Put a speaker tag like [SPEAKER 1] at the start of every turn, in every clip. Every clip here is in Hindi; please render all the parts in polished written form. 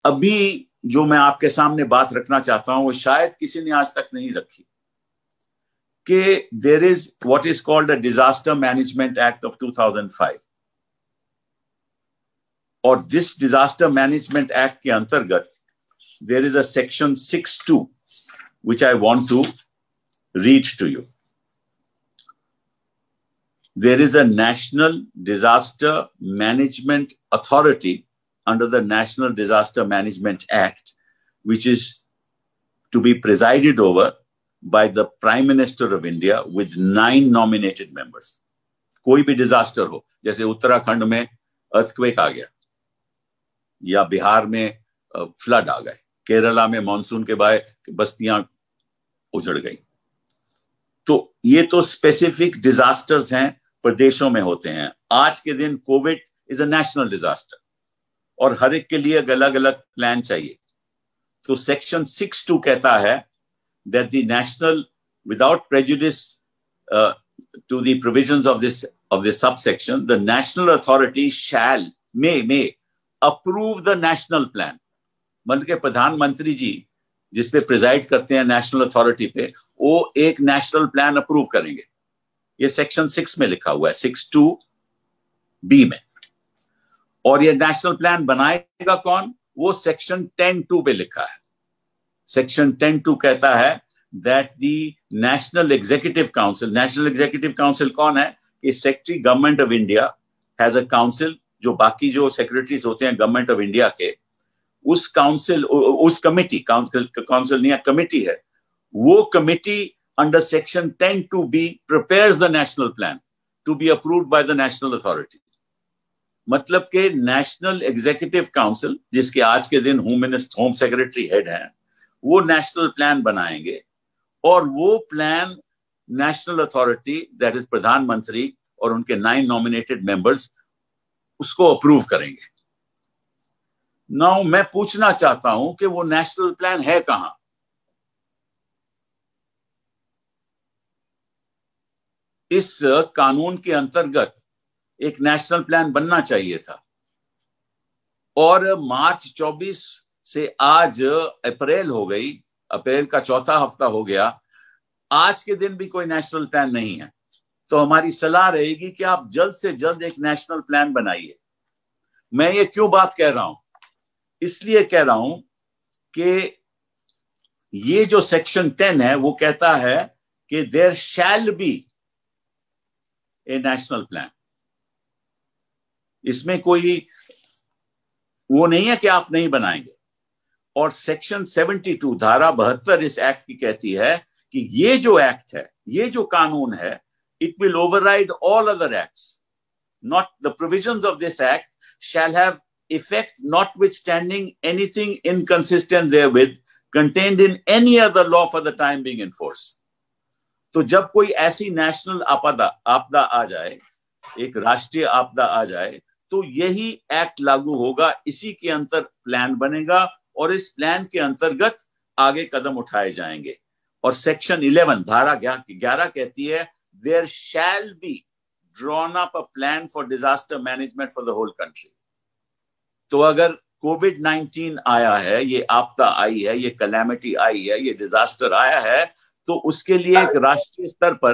[SPEAKER 1] अभी जो मैं आपके सामने बात रखना चाहता हूं वो शायद किसी ने आज तक नहीं रखी, कि there is what is called the disaster management act of 2005, और जिस डिजास्टर मैनेजमेंट एक्ट के अंतर्गत there is a section 6(2) which I want to read to you. There is a National Disaster Management Authority under the National Disaster Management Act, which is to be presided over by the Prime Minister of India with 9 nominated members. कोई भी डिजास्टर हो, जैसे उत्तराखंड में अर्थक्वेक आ गया, या बिहार में फ्लड आ गए, केरला में मानसून के बाद बस्तियां उजड़ गई, तो ये तो स्पेसिफिक डिजास्टर्स हैं, प्रदेशों में होते हैं. आज के दिन Covid is a national disaster और हर एक के लिए अलग अलग प्लान चाहिए. तो सेक्शन 6(2) कहता है that the national, without prejudice to the provisions of this subsection, the national authority may approve the national plan. मतलब के प्रधानमंत्री जी जिस पे प्रिजाइड करते हैं नेशनल अथॉरिटी पे, वो एक नेशनल प्लान अप्रूव करेंगे. ये सेक्शन 6 में लिखा हुआ है, 6(2)(b) में. और ये नेशनल प्लान बनाएगा कौन? वो सेक्शन 10(2) पे लिखा है. सेक्शन 10(2) कहता है that the national executive council कौन है? कि secretary government of India has a council, जो बाकी जो सेक्रेटरीज होते हैं गवर्नमेंट ऑफ इंडिया के, उस काउंसिल, उस कमिटी, काउंसिल नहीं, कमिटी है, वो committee under section 10(2)(b) prepares the national plan to be approved by the national authority. मतलब के नेशनल एग्जीक्यूटिव काउंसिल, जिसके आज के दिन होम सेक्रेटरी हेड हैं, वो नेशनल प्लान बनाएंगे और वो plan national authority, that is प्रधानमंत्री और उनके 9 नॉमिनेटेड मेंबर्स, उसको अप्रूव करेंगे. नाउ मैं पूछना चाहता हूं कि वो नेशनल प्लान है कहां? इस कानून के अंतर्गत एक नेशनल प्लान बनना चाहिए था, और मार्च 24 से आज अप्रैल हो गई, अप्रैल का चौथा हफ्ता हो गया, आज के दिन भी कोई नेशनल प्लान नहीं है. तो हमारी सलाह रहेगी कि आप जल्द से जल्द एक नेशनल प्लान बनाइए. मैं ये क्यों बात कह रहा हूं? इसलिए कह रहा हूं कि ये जो सेक्शन 10 है वो कहता है कि there shall be a national plan. इसमें कोई वो नहीं है कि आप नहीं बनाएंगे. और सेक्शन 72, धारा 72 इस एक्ट की कहती है कि ये जो एक्ट है, ये जो कानून है, it will override all other acts. Not the provisions of this act shall have effect notwithstanding anything inconsistent therewith contained in any other law for the time being in force. तो जब कोई ऐसी नेशनल आपदा आ जाए, एक राष्ट्रीय आपदा आ जाए, तो यही एक्ट लागू होगा, इसी के अंतर प्लान बनेगा और इस प्लान के अंतर्गत आगे कदम उठाए जाएंगे. और सेक्शन 11, धारा 11 कहती है there shall be drawn up a plan for disaster management for the whole country. तो अगर कोविड-19 आया है, ये आपदा आई है, ये कैलेमिटी आई है, ये डिजास्टर आया है, तो उसके लिए एक राष्ट्रीय स्तर पर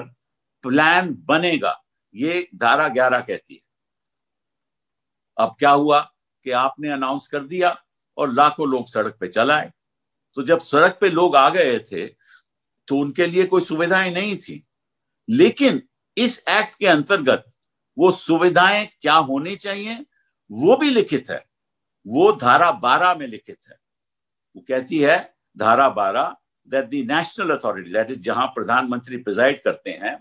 [SPEAKER 1] प्लान बनेगा, ये धारा 11 कहती है. अब क्या हुआ कि आपने अनाउंस कर दिया और लाखों लोग सड़क पे चल आए. तो जब सड़क पे लोग आ गए थे तो उनके लिए कोई सुविधाएं नहीं थी, लेकिन इस एक्ट के अंतर्गत वो सुविधाएं क्या होनी चाहिए वो भी लिखित है. वो धारा 12 में लिखित है. वो कहती है धारा 12 that the national authority, that is जहां प्रधानमंत्री प्रिजाइड करते हैं,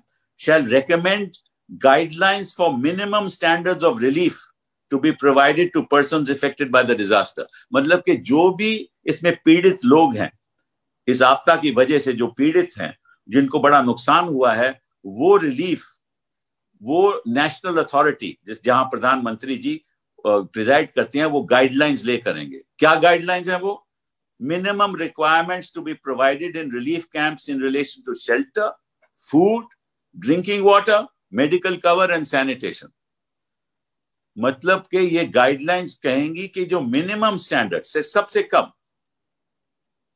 [SPEAKER 1] shall recommend guidelines for minimum standards of relief to be provided to persons affected by the disaster. मतलब कि जो भी इसमें पीड़ित लोग हैं, इस आपदा की वजह से जो पीड़ित हैं, जिनको बड़ा नुकसान हुआ है, वो रिलीफ वो नेशनल अथॉरिटी जहां प्रधानमंत्री जी प्रिजाइड करते हैं, वो गाइडलाइंस ले करेंगे. क्या गाइडलाइंस है? वो minimum requirements to be provided in relief camps in relation to shelter, food, drinking water, medical cover and sanitation. मतलब कि ये गाइडलाइंस कहेंगी कि जो मिनिमम स्टैंडर्ड से सबसे कम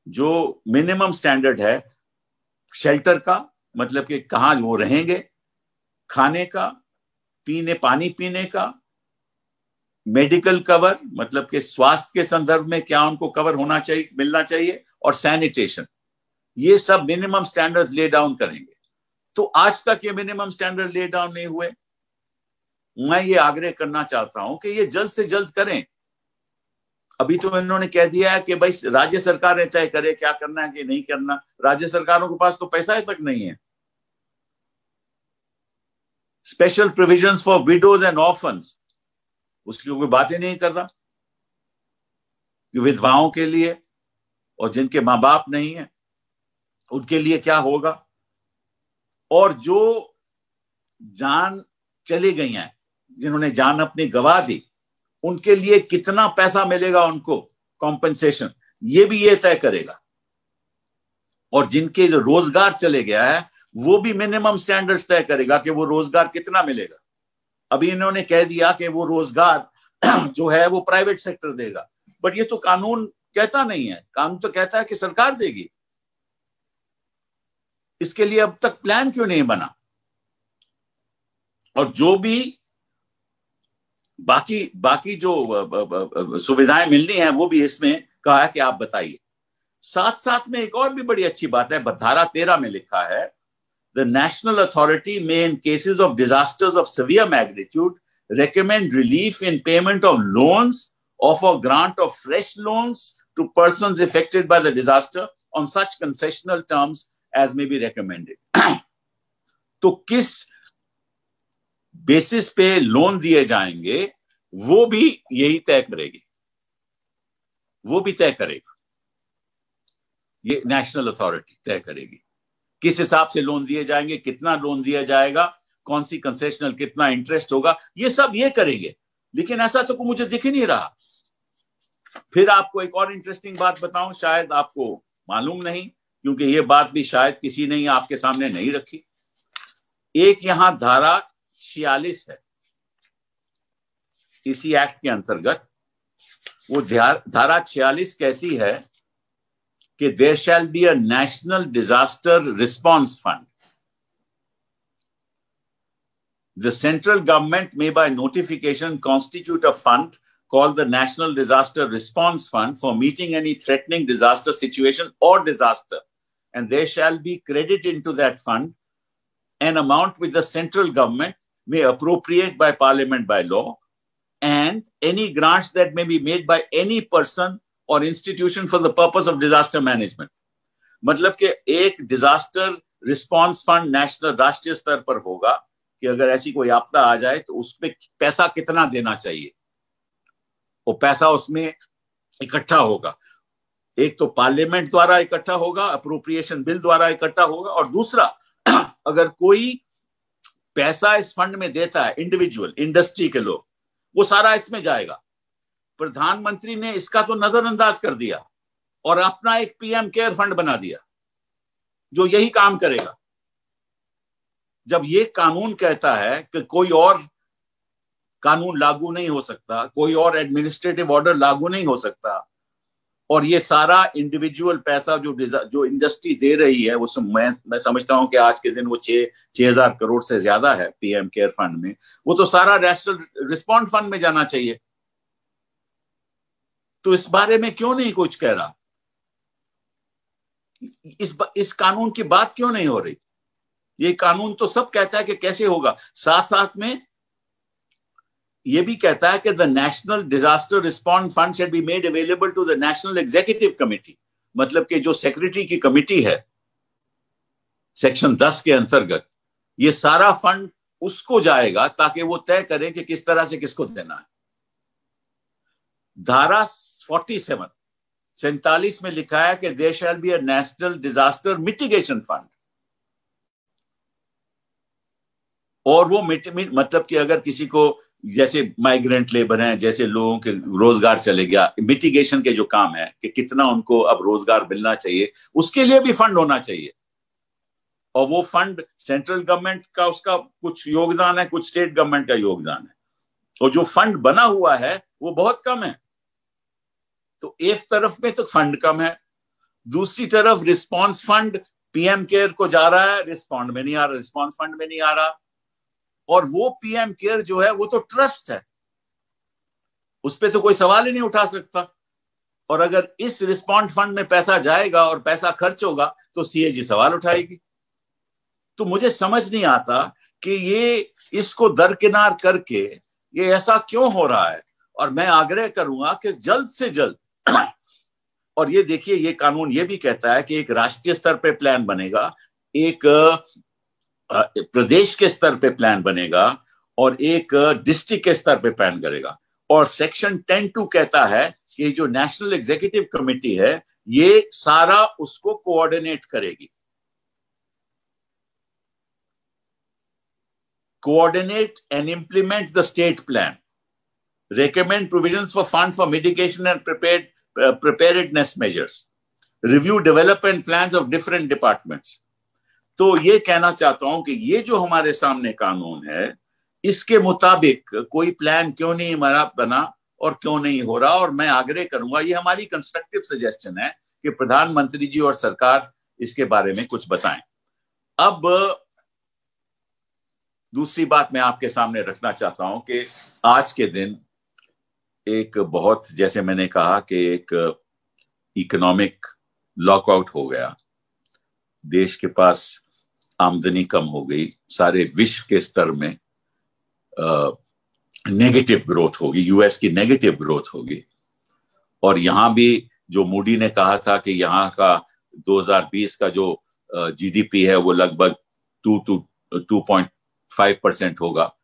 [SPEAKER 1] जो मिनिमम स्टैंडर्ड है शेल्टर का, मतलब कि कहां वो रहेंगे, खाने का, पानी पीने का, मेडिकल कवर, मतलब कि स्वास्थ्य के संदर्भ में क्या उनको कवर होना चाहिए, मिलना चाहिए, और सैनिटेशन, ये सब मिनिमम स्टैंडर्ड्स ले डाउन करेंगे। तो आज तक ये मिनिमम स्टैंडर्ड ले डाउन नहीं हुए। मैं ये आग्रह करना चाहता हूं कि ये जल्द से जल्द करें। अभी तो इन्होंने कह दिया है कि भाई राज्य सरकारें तय करे क्या करना है कि नहीं करना। राज्य सरकारों के पास तो पैसा तक नहीं है। Special provisions for widows and orphans, उसकी कोई बात ही नहीं कर रहा कि विधवाओं के लिए और जिनके मां बाप नहीं है उनके लिए क्या होगा, और जो जान चली गई हैं, जिन्होंने जान अपनी गवा दी, उनके लिए कितना पैसा मिलेगा उनको कॉम्पेंसेशन, ये भी ये तय करेगा। और जिनके जो रोजगार चले गया है वो भी मिनिमम स्टैंडर्ड्स तय करेगा कि वो रोजगार कितना मिलेगा। अभी इन्होंने कह दिया कि वो रोजगार जो है वो प्राइवेट सेक्टर देगा, बट ये तो कानून कहता नहीं है। कानून तो कहता है कि सरकार देगी। इसके लिए अब तक प्लान क्यों नहीं बना? और जो भी बाकी जो सुविधाएं मिलनी है वो भी इसमें कहा है कि आप बताइए। साथ साथ में एक और भी बड़ी अच्छी बात है, धारा 13 में लिखा है, the national authority may in cases of disasters of severe magnitude recommend relief in payment of loans, offer grant of fresh loans to persons affected by the disaster on such concessional terms as may be recommended। तो किस बेसिस पे लोन दिए जाएंगे वो भी यही तय करेगी, वो भी तय करेगा। ये नेशनल अथॉरिटी तय करेगी किस हिसाब से लोन दिए जाएंगे, कितना लोन दिया जाएगा, कौन सी कंसेशनल, कितना इंटरेस्ट होगा, ये सब ये करेंगे। लेकिन ऐसा तो मुझे दिख ही नहीं रहा। फिर आपको एक और इंटरेस्टिंग बात बताऊं, शायद आपको मालूम नहीं, क्योंकि ये बात भी शायद किसी ने आपके सामने नहीं रखी। एक यहां धारा 46 है इसी एक्ट के अंतर्गत। वो धारा 46 कहती है कि there shall be a national disaster response fund. The central government may by notification constitute a fund called the National Disaster Response Fund for meeting any threatening disaster situation or disaster, and there shall be credit into that fund an amount which the central government may appropriate by parliament by law, and any grants that may be made by any person or institution for the purpose of disaster management। मतलब कि एक डिजास्टर रिस्पॉन्स फंड नेशनल, राष्ट्रीय स्तर पर होगा कि अगर ऐसी कोई आपदा आ जाए तो उसमें पैसा कितना देना चाहिए, वो पैसा उसमें इकट्ठा होगा। एक तो पार्लियामेंट द्वारा इकट्ठा होगा, अप्रोप्रिएशन बिल द्वारा इकट्ठा होगा, और दूसरा अगर कोई पैसा इस फंड में देता है, इंडिविजुअल, इंडस्ट्री के लोग, वो सारा इसमें जाएगा। प्रधानमंत्री ने इसका तो नजरअंदाज कर दिया और अपना एक पीएम केयर फंड बना दिया जो यही काम करेगा। जब ये कानून कहता है कि कोई और कानून लागू नहीं हो सकता, कोई और एडमिनिस्ट्रेटिव ऑर्डर लागू नहीं हो सकता, और ये सारा इंडिविजुअल पैसा जो इंडस्ट्री दे रही है, वो मैं समझता हूं कि आज के दिन वो 6,000 करोड़ से ज्यादा है पीएम केयर फंड में, वो तो सारा नेशनल रिस्पॉन्स फंड में जाना चाहिए। तो इस बारे में क्यों नहीं कुछ कह रहा? इस कानून की बात क्यों नहीं हो रही? ये कानून तो सब कहता है कि कैसे होगा। साथ साथ में ये भी कहता है कि the national disaster response fund should be made available to the national executive committee. मतलब कि जो सेक्रेटरी की कमेटी है सेक्शन 10 के अंतर्गत, ये सारा फंड उसको जाएगा ताकि वो तय करे कि किस तरह से किसको देना है। धारा 47 में लिखा है कि there shall be a national disaster mitigation fund, और वो मतलब कि अगर किसी को, जैसे माइग्रेंट लेबर हैं, जैसे लोगों के रोजगार चले गया, मिटिगेशन के जो काम है कि कितना उनको अब रोजगार मिलना चाहिए, उसके लिए भी फंड होना चाहिए। और वो फंड सेंट्रल गवर्नमेंट का उसका कुछ योगदान है, कुछ स्टेट गवर्नमेंट का योगदान है, और जो फंड बना हुआ है वो बहुत कम है। तो एक तरफ में तो फंड कम है, दूसरी तरफ रिस्पांस फंड पीएम केयर को जा रहा है, रिस्पांस फंड में नहीं आ रहा। और वो पीएम केयर जो है वो तो ट्रस्ट है, उस पर तो कोई सवाल ही नहीं उठा सकता। और अगर इस रिस्पांस फंड में पैसा जाएगा और पैसा खर्च होगा तो सीएजी सवाल उठाएगी। तो मुझे समझ नहीं आता कि ये इसको दरकिनार करके ये ऐसा क्यों हो रहा है। और मैं आग्रह करूंगा कि जल्द से जल्द और ये देखिए, ये कानून ये भी कहता है कि एक राष्ट्रीय स्तर पे प्लान बनेगा, एक प्रदेश के स्तर पे प्लान बनेगा और एक डिस्ट्रिक्ट के स्तर पे प्लान करेगा। और सेक्शन 10(2) कहता है कि जो नेशनल एग्जीक्यूटिव कमेटी है ये सारा उसको कोऑर्डिनेट करेगी। Coordinate and implement the state plan. Recommend provisions for fund for mitigation and preparedness measures. Review development plans of different departments. तो ये कहना चाहता हूं कि ये जो हमारे सामने कानून है इसके मुताबिक कोई प्लान क्यों नहीं बना और क्यों नहीं हो रहा। और मैं आग्रह करूंगा, ये हमारी कंस्ट्रक्टिव सजेशन है कि प्रधानमंत्री जी और सरकार इसके बारे में कुछ बताएं। अब दूसरी बात मैं आपके सामने रखना चाहता हूं कि आज के दिन एक बहुत, जैसे मैंने कहा कि एक इकोनॉमिक लॉकआउट हो गया, देश के पास आमदनी कम हो गई, सारे विश्व के स्तर में नेगेटिव ग्रोथ होगी, यूएस की नेगेटिव ग्रोथ होगी। और यहां भी जो मूडी ने कहा था कि यहां का 2020 का जो जीडीपी है वो लगभग 2.5% होगा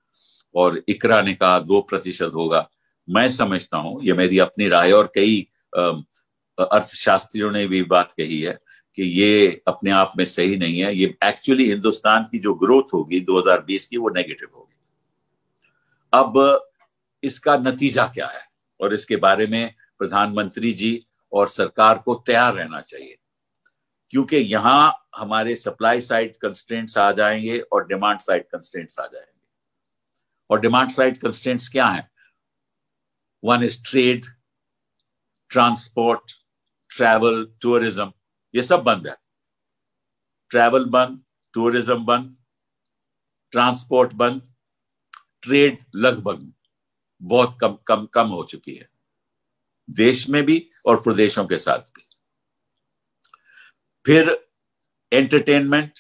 [SPEAKER 1] और इकरा ने कहा 2% होगा। मैं समझता हूं, ये मेरी अपनी राय और कई अर्थशास्त्रियों ने भी बात कही है कि ये अपने आप में सही नहीं है। ये एक्चुअली हिंदुस्तान की जो ग्रोथ होगी 2020 की वो नेगेटिव होगी। अब इसका नतीजा क्या है और इसके बारे में प्रधानमंत्री जी और सरकार को तैयार रहना चाहिए, क्योंकि यहां हमारे सप्लाई साइड कंस्ट्रेंट्स आ जाएंगे और डिमांड साइड कंस्ट्रेंट्स आ जाएंगे। और डिमांड साइड कंस्ट्रेंट्स क्या हैं? One is trade, transport, travel, tourism, ये सब बंद है। ट्रैवल बंद, टूरिज्म बंद, ट्रांसपोर्ट बंद, ट्रेड लगभग बहुत कम हो चुकी है, देश में भी और प्रदेशों के साथ भी। फिर एंटरटेनमेंट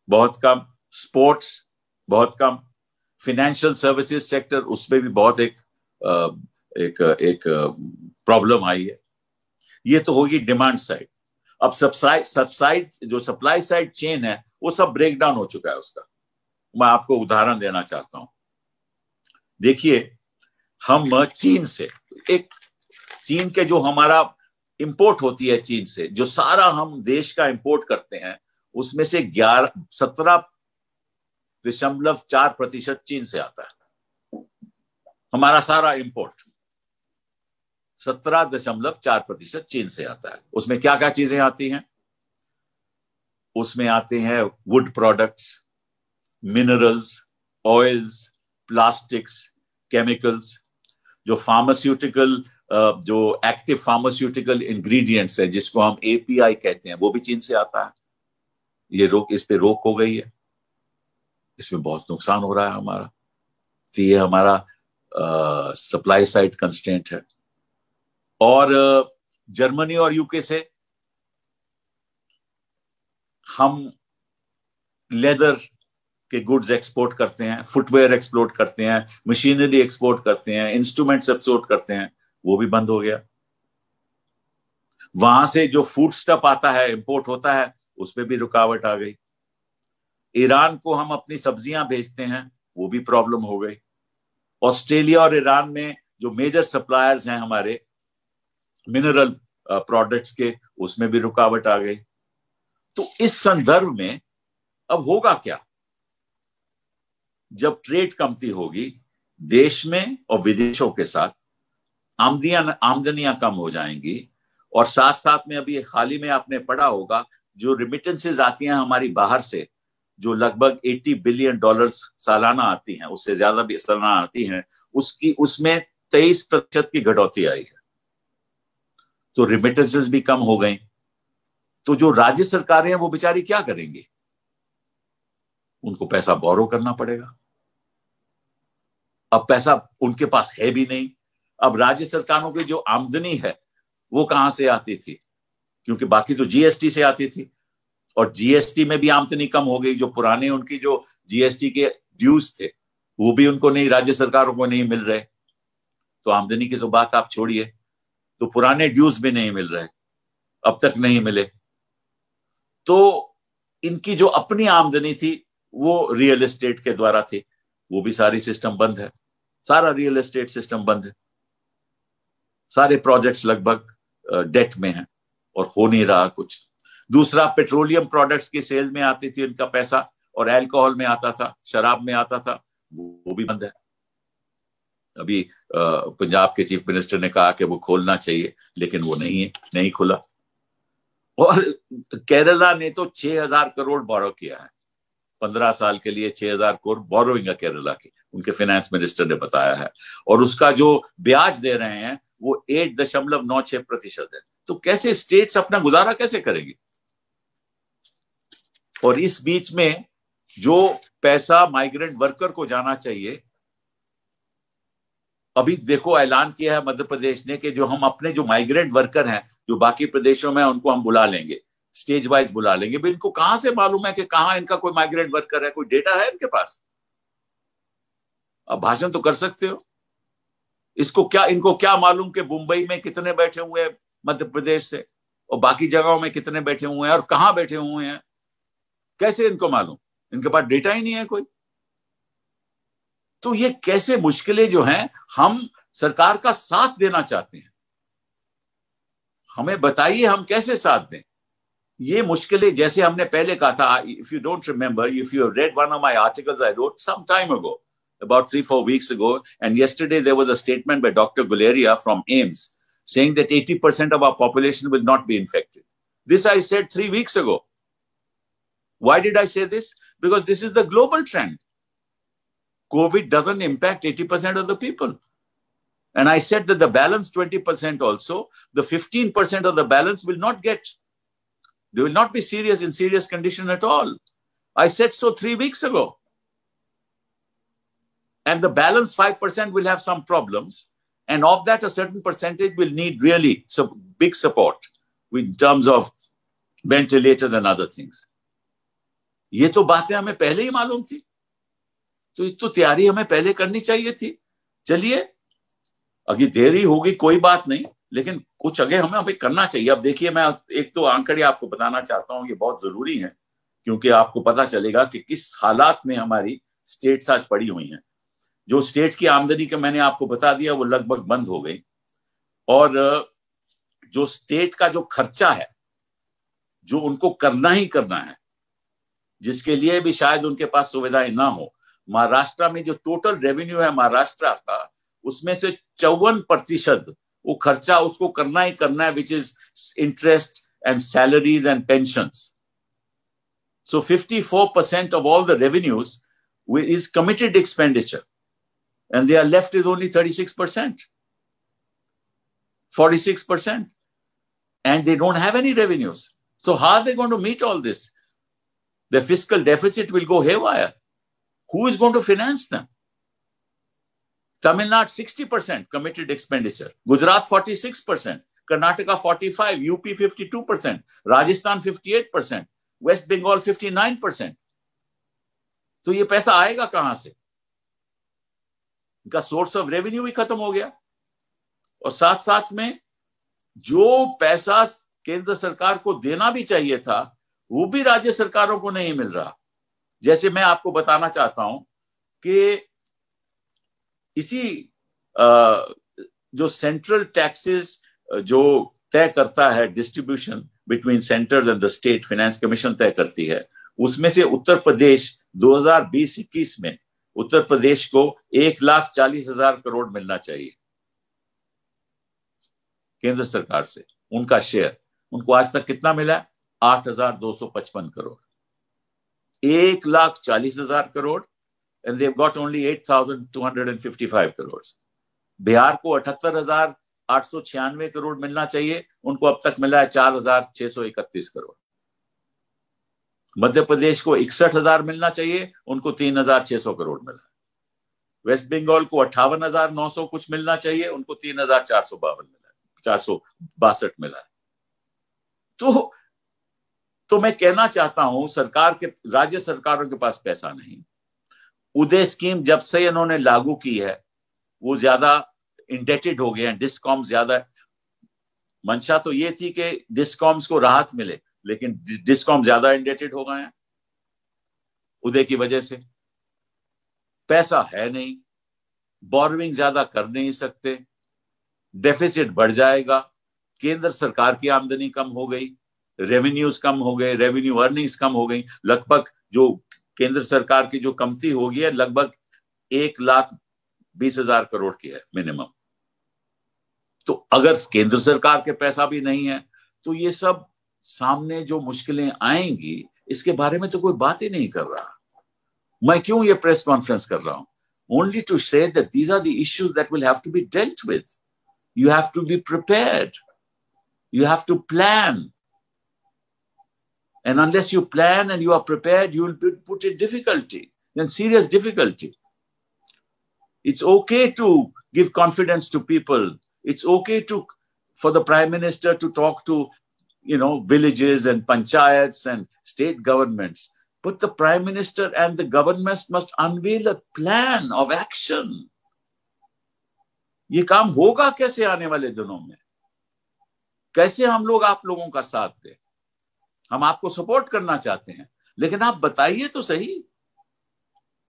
[SPEAKER 1] बहुत कम, स्पोर्ट्स बहुत कम, फाइनेंशियल सर्विसेज सेक्टर उसमें भी बहुत एक प्रॉब्लम आई है। ये तो होगी डिमांड साइड। अब जो सप्लाई साइड चेन है वो सब ब्रेक डाउन हो चुका है उसका। मैं आपको उदाहरण देना चाहता हूं। देखिए, हम चीन के जो हमारा इंपोर्ट होती है, चीन से जो सारा हम देश का इंपोर्ट करते हैं उसमें से 17.4% चीन से आता है। हमारा सारा इंपोर्ट 17.4% चीन से आता है। उसमें क्या क्या चीजें आती हैं? उसमें आते हैं would products, minerals, oils, plastics, chemicals, जो फार्मास्यूटिकल, जो एक्टिव फार्मास्यूटिकल इंग्रेडिएंट्स है जिसको हम एपीआई कहते हैं, वो भी चीन से आता है। इस पे रोक हो गई है, इसमें बहुत नुकसान हो रहा है हमारा। तो ये हमारा सप्लाई साइड कंस्ट्रेंट है। और जर्मनी और यूके से हम लेदर के गुड्स एक्सपोर्ट करते हैं, फुटवेयर एक्सपोर्ट करते हैं, मशीनरी एक्सपोर्ट करते हैं, इंस्ट्रूमेंट्स एक्सपोर्ट करते हैं, वो भी बंद हो गया। वहां से जो फूड स्टफ आता है, इंपोर्ट होता है, उसमें भी रुकावट आ गई। ईरान को हम अपनी सब्जियां भेजते हैं, वो भी प्रॉब्लम हो गई। ऑस्ट्रेलिया और ईरान में जो मेजर सप्लायर्स हैं हमारे मिनरल प्रोडक्ट्स के, उसमें भी रुकावट आ गई। तो इस संदर्भ में अब होगा क्या? जब ट्रेड कमती होगी देश में और विदेशों के साथ, आमदनियां कम हो जाएंगी। और साथ साथ में अभी हाल ही में आपने पढ़ा होगा जो रिमिटेंसेस आती हैं हमारी बाहर से, जो लगभग $80 बिलियन सालाना आती हैं, उससे ज्यादा भी सालाना आती हैं, उसमें 23% की घटौती आई है। तो रिमिटेंसेस भी कम हो गई। तो जो राज्य सरकारें हैं वो बेचारी क्या करेंगी? उनको पैसा बोरो करना पड़ेगा। अब पैसा उनके पास है भी नहीं। अब राज्य सरकारों की जो आमदनी है वो कहां से आती थी? क्योंकि बाकी तो जीएसटी से आती थी, और जीएसटी में भी आमदनी कम हो गई। जो पुराने उनकी जो जीएसटी के ड्यूज थे वो भी उनको नहीं, राज्य सरकारों को नहीं मिल रहे। तो आमदनी की तो बात आप छोड़िए, तो पुराने ड्यूज भी नहीं मिल रहे, अब तक नहीं मिले। तो इनकी जो अपनी आमदनी थी वो रियल एस्टेट के द्वारा थी, वो भी सारी सिस्टम बंद है। सारा रियल एस्टेट सिस्टम बंद है। सारे प्रोजेक्ट्स लगभग डेट में हैं और हो नहीं रहा कुछ। दूसरा, पेट्रोलियम प्रोडक्ट्स की सेल में आती थी इनका पैसा, और अल्कोहल में आता था, शराब में आता था, वो भी बंद है। अभी पंजाब के चीफ मिनिस्टर ने कहा कि वो खोलना चाहिए, लेकिन वो नहीं खुला। और केरला ने तो 6,000 करोड़ बोरो किया है 15 साल के लिए। 6,000 करोड़ बोरोइंग है केरला की, उनके फाइनेंस मिनिस्टर ने बताया है। और उसका जो ब्याज दे रहे हैं वो 8.96% है। तो कैसे स्टेट्स अपना गुजारा कैसे करेंगी? और इस बीच में जो पैसा माइग्रेंट वर्कर को जाना चाहिए, अभी देखो ऐलान किया है मध्य प्रदेश ने कि जो हम अपने जो माइग्रेंट वर्कर हैं जो बाकी प्रदेशों में, उनको हम बुला लेंगे, स्टेज वाइज बुला लेंगे। भी इनको कहां से मालूम है कि कहां इनका कोई माइग्रेंट वर्कर है? कोई डेटा है इनके पास? अब भाषण तो कर सकते हो। इनको क्या मालूम कि मुंबई में कितने बैठे हुए हैं मध्य प्रदेश से, और बाकी जगहों में कितने बैठे हुए हैं और कहां बैठे हुए हैं? कैसे इनको मालूम? इनके पास डेटा ही नहीं है कोई। तो ये कैसे मुश्किलें जो हैं, हम सरकार का साथ देना चाहते हैं, हमें बताइए हम कैसे साथ दें। ये मुश्किलें, जैसे हमने पहले कहा था, if you don't remember, if you read one of my articles I wrote some time ago, about 3-4 weeks ago, and yesterday there was a statement by Dr. Guleria from AIMS saying that 80% of our population will not be infected. This I said 3 weeks ago. Why did I say this? Because this is the global trend. COVID doesn't impact 80% of the people. And I said that the balance 20% also, the 15% of the balance will not get, they will not be in serious condition at all. I said so 3 weeks ago. And the balance 5% will have some problems. And of that, a certain percentage will need really some big support in terms of ventilators and other things. ये तो बातें हमें पहले ही मालूम थी। तो तैयारी हमें पहले करनी चाहिए थी। चलिए, अभी देरी होगी कोई बात नहीं, लेकिन कुछ आगे हमें अभी करना चाहिए। अब देखिए, मैं एक तो आंकड़े आपको बताना चाहता हूँ, ये बहुत जरूरी है, क्योंकि आपको पता चलेगा कि किस हालात में हमारी स्टेट्स आज पड़ी हुई हैं। जो स्टेट्स की आमदनी का मैंने आपको बता दिया वो लगभग बंद हो गई, और जो स्टेट का जो खर्चा है, जो उनको करना ही करना है, जिसके लिए भी शायद उनके पास सुविधाएं ना हो। महाराष्ट्र में जो टोटल रेवेन्यू है महाराष्ट्र का, उसमें से 54% वो खर्चा उसको करना ही करना है, which is interest and salaries and pensions. So 54% of all the revenues is committed expenditure, and they are left with only 36%, 46%, and they don't have any revenues. So how are they going to meet all this? The fiscal deficit will go haywire. Who is going to finance them? Tamil Nadu 60% committed expenditure, Gujarat 46%, Karnataka 45%, UP 52%, Rajasthan 58%, West Bengal 59%. तो ये पैसा आएगा कहां से? इनका सोर्स ऑफ रेवेन्यू भी खत्म हो गया, और साथ साथ में जो पैसा केंद्र सरकार को देना भी चाहिए था वो भी राज्य सरकारों को नहीं मिल रहा। जैसे मैं आपको बताना चाहता हूं कि इसी जो सेंट्रल टैक्सेस जो तय करता है distribution between centres and the state, finance commission तय करती है, उसमें से उत्तर प्रदेश 2020-21 में उत्तर प्रदेश को 1,40,000 करोड़ मिलना चाहिए केंद्र सरकार से, उनका शेयर। उनको आज तक कितना मिला है? 8,255 crore. 1,40,000 crore and they've got only 8,255 crores. Bihar को 78,896 करोड़ मिलना चाहिए, उनको अब तक मिला है 4,631 करोड़। मध्य प्रदेश को 61,000 मिलना चाहिए, उनको 3,600 करोड़ मिला है। वेस्ट बंगाल को 58,900 कुछ मिलना चाहिए, उनको 3,452 मिला है, 462 मिला है। तो मैं कहना चाहता हूं, राज्य सरकारों के पास पैसा नहीं। उदय स्कीम जब से इन्होंने लागू की है वो ज्यादा इंडेटेड हो गए हैं, डिस्कॉम ज्यादा। मंशा तो ये थी कि डिस्कॉम्स को राहत मिले, लेकिन डिस्कॉम ज्यादा इंडेटेड हो गए हैं उदय की वजह से। पैसा है नहीं, बोरोइंग ज्यादा कर नहीं सकते, डेफिसिट बढ़ जाएगा, केंद्र सरकार की आमदनी कम हो गई, रेवेन्यूज कम हो गए, रेवेन्यू अर्निंग्स कम हो गई। लगभग जो केंद्र सरकार की जो कमती हो गई है लगभग 1,20,000 करोड़ की है मिनिमम। तो अगर केंद्र सरकार के पैसा भी नहीं है तो ये सब सामने जो मुश्किलें आएंगी इसके बारे में तो कोई बात ही नहीं कर रहा। मैं क्यों ये प्रेस कॉन्फ्रेंस कर रहा हूं? Only to say that these are the issues that will have to be dealt with. You have to be prepared. You have to plan. And unless you plan and you are prepared, you will be put in difficulty, in serious difficulty. It's okay to give confidence to people. It's okay for the Prime Minister to talk to, villages and panchayats and state governments. But the Prime Minister and the government must unveil a plan of action. ये काम होगा कैसे आने वाले दिनों में? कैसे हम लोग आप लोगों का साथ दें? हम आपको सपोर्ट करना चाहते हैं, लेकिन आप बताइए तो सही।